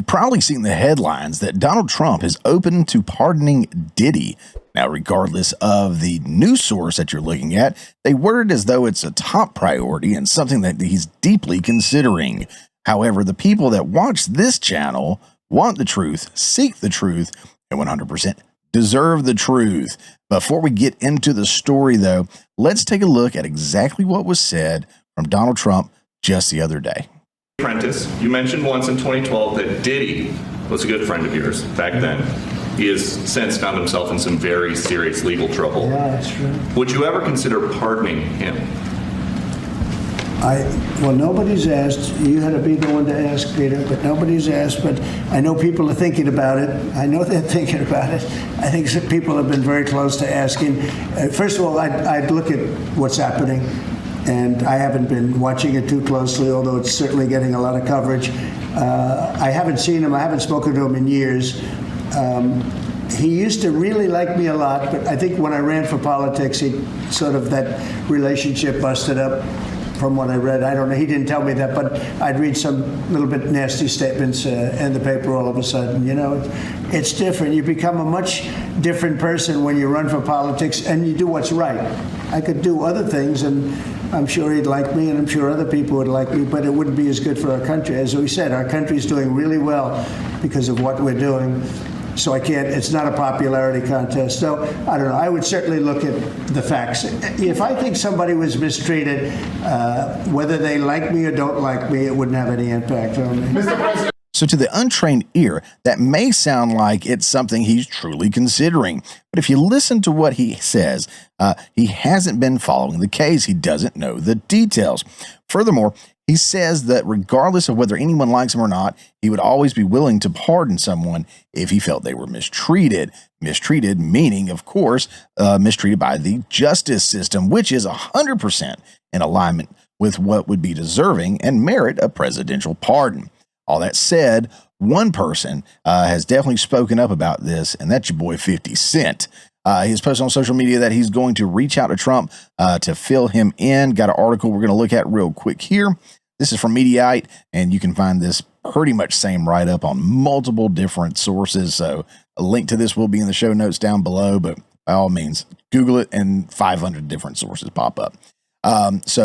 probably seen the headlines that Donald Trump is open to pardoning Diddy. Now, regardless of the news source that you're looking at, they word it as though it's a top priority and something that he's deeply considering. However, the people that watch this channel want the truth, seek the truth, and 100% deserve the truth. Before we get into the story, though, let's take a look at exactly what was said from Donald Trump just the other day. Apprentice, you mentioned once in 2012 that Diddy was a good friend of yours back then. He has since found himself in some very serious legal trouble. Yeah, that's true. Would you ever consider pardoning him? Well, nobody's asked. You had to be the one to ask, Peter, but nobody's asked. But I know people are thinking about it. I know they're thinking about it. I think some people have been very close to asking. First of all, I'd look at what's happening. And I haven't been watching it too closely, although it's certainly getting a lot of coverage. I haven't seen him. I haven't spoken to him in years. He used to really like me a lot, but I think when I ran for politics, he sort of, that relationship busted up from what I read. I don't know. He didn't tell me that, but I'd read some little bit nasty statements in the paper all of a sudden. You know, it's different. You become a much different person when you run for politics and you do what's right. I could do other things, and I'm sure he'd like me, and I'm sure other people would like me, but it wouldn't be as good for our country. As we said, our country's doing really well because of what we're doing. So I can't, it's not a popularity contest. So I don't know. I would certainly look at the facts. If I think somebody was mistreated, whether they like me or don't like me, it wouldn't have any impact on me. Mr. President. So to the untrained ear, that may sound like it's something he's truly considering. But if you listen to what he says, he hasn't been following the case. He doesn't know the details. Furthermore, he says that regardless of whether anyone likes him or not, he would always be willing to pardon someone if he felt they were mistreated. Mistreated meaning, of course, mistreated by the justice system, which is 100% in alignment with what would be deserving and merit a presidential pardon. All that said, one person has definitely spoken up about this, and that's your boy 50 Cent. He has posted on social media that he's going to reach out to Trump to fill him in. Got an article we're going to look at real quick here. This is from Mediaite, and you can find this pretty much same write-up on multiple different sources. So a link to this will be in the show notes down below, but by all means, Google it and 500 different sources pop up. Let's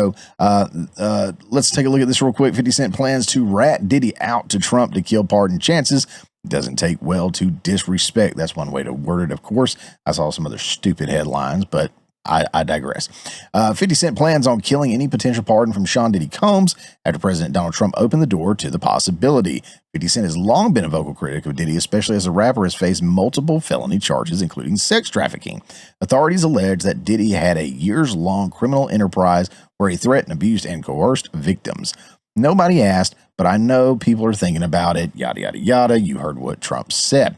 take a look at this real quick. 50 Cent plans to rat Diddy out to Trump to kill pardon chances. Doesn't take well to disrespect. That's one way to word it, of course. I saw some other stupid headlines, but I digress. 50 Cent plans on killing any potential pardon from Sean Diddy Combs after President Donald Trump opened the door to the possibility. 50 Cent has long been a vocal critic of Diddy, especially as the rapper has faced multiple felony charges, including sex trafficking. Authorities allege that Diddy had a years-long criminal enterprise where he threatened, abused, and coerced victims. Nobody asked, but I know people are thinking about it, yada, yada, yada. You heard what Trump said.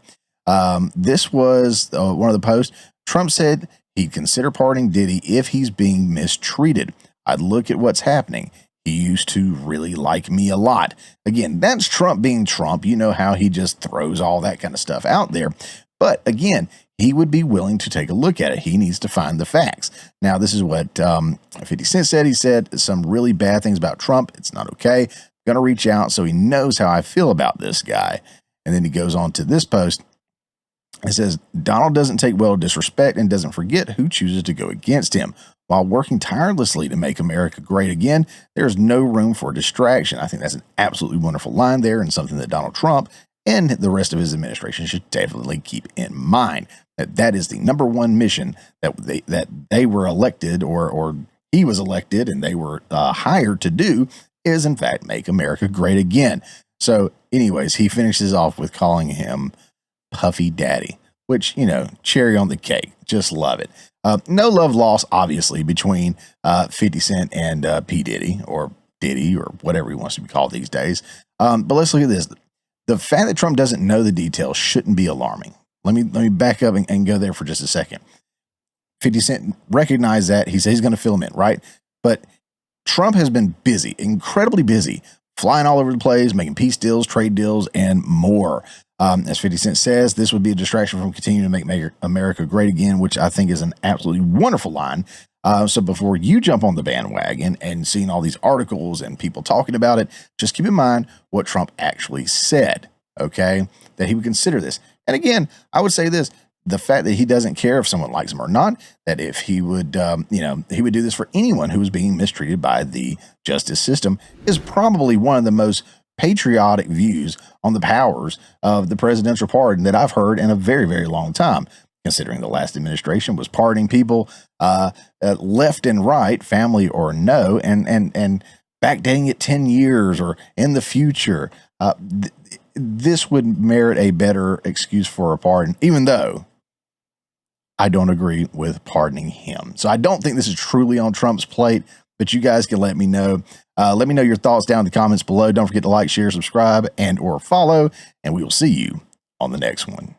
This was one of the posts. Trump said he'd consider pardoning Diddy if he's being mistreated. I'd look at what's happening. He used to really like me a lot. Again, that's Trump being Trump. You know how he just throws all that kind of stuff out there. But again, he would be willing to take a look at it. He needs to find the facts. Now, this is what 50 Cent said. He said some really bad things about Trump. It's not okay. I'm going to reach out so he knows how I feel about this guy. And then he goes on to this post. It says, Donald doesn't take well to disrespect and doesn't forget who chooses to go against him. While working tirelessly to make America great again, there's no room for distraction. I think that's an absolutely wonderful line there, and something that Donald Trump and the rest of his administration should definitely keep in mind. That is the number one mission that they were elected, or he was elected and they were hired to do, is in fact make America great again. So anyways, he finishes off with calling him Puffy Daddy, which, you know, cherry on the cake. Just love it. No love lost, obviously, between 50 Cent and P. Diddy, or Diddy, or whatever he wants to be called these days. But let's look at this. The fact that Trump doesn't know the details shouldn't be alarming. Let me back up and go there for just a second. 50 Cent recognized that. He said he's going to fill him in, right? But Trump has been busy, incredibly busy, flying all over the place, making peace deals, trade deals, and more. As 50 Cent says, this would be a distraction from continuing to make America great again, which I think is an absolutely wonderful line. So before you jump on the bandwagon and seeing all these articles and people talking about it, just keep in mind what Trump actually said. okay, that he would consider this. And again, I would say this, the fact that he doesn't care if someone likes him or not, that if he would, he would do this for anyone who was being mistreated by the justice system is probably one of the most patriotic views on the powers of the presidential pardon that I've heard in a very, very long time, considering the last administration was pardoning people left and right, family or no, and backdating it 10 years or in the future. This would merit a better excuse for a pardon, even though I don't agree with pardoning him. So I don't think this is truly on Trump's plate, but you guys can let me know. Let me know your thoughts down in the comments below. Don't forget to like, share, subscribe, and or follow, and we will see you on the next one.